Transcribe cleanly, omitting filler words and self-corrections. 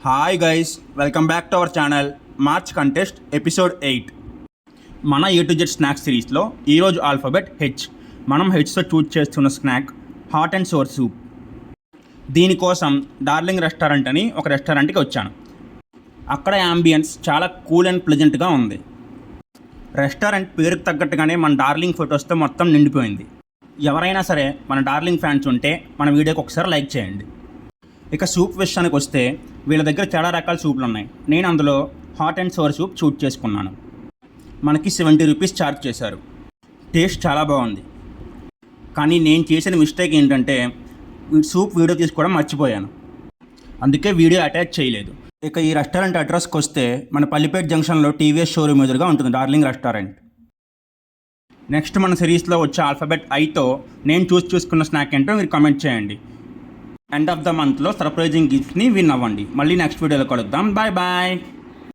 Hi guys, welcome back to our channel March contest episode 8. మన A to Z snacks సిరీస్లో ఈరోజు alphabet H. మనం హెచ్తో choose చేస్తున్న snack hot and sour soup. దీనికోసం darling restaurant అని ఒక రెస్టారెంట్కి వచ్చాను. అక్కడ యాంబియన్స్ చాలా కూల్ అండ్ ప్లెజెంట్గా ఉంది. రెస్టారెంట్ పేరుకు తగ్గట్టుగానే మన డార్లింగ్ ఫొటోస్తో మొత్తం నిండిపోయింది. ఎవరైనా సరే మన డార్లింగ్ ఫ్యాన్స్ ఉంటే మన వీడియోకి ఒకసారి లైక్ చేయండి. ఇక సూప్ విషయానికి వస్తే వీళ్ళ దగ్గర చాలా రకాల సూపులు ఉన్నాయి. నేను అందులో hot and sour soup choose చేసుకున్నాను. మనకి 70 రూపీస్ ఛార్జ్ చేశారు. టేస్ట్ చాలా బాగుంది. కానీ నేను చేసిన మిస్టేక్ ఏంటంటే సూప్ వీడియో తీసుకోవడం మర్చిపోయాను. అందుకే వీడియో అటాచ్ చేయలేదు. ఇక ఈ రెస్టారెంట్ అడ్రస్కి వస్తే మన పల్లిపేట జంక్షన్లో టీవీఎస్ షోరూమ్ ఎదురుగా ఉంటుంది డార్లింగ్ రెస్టారెంట్. నెక్స్ట్ మన సిరీస్లో వచ్చే ఆల్ఫాబెట్ ఐతో నేను చూసుకున్న స్నాక్ ఏంటో మీరు కామెంట్ చేయండి. ఎండ్ ఆఫ్ ద మంత్లో సర్ప్రైజింగ్ గిఫ్ట్ని విన్ అవ్వండి. మళ్ళీ నెక్స్ట్ వీడియోలో కలుద్దాం. Bye bye.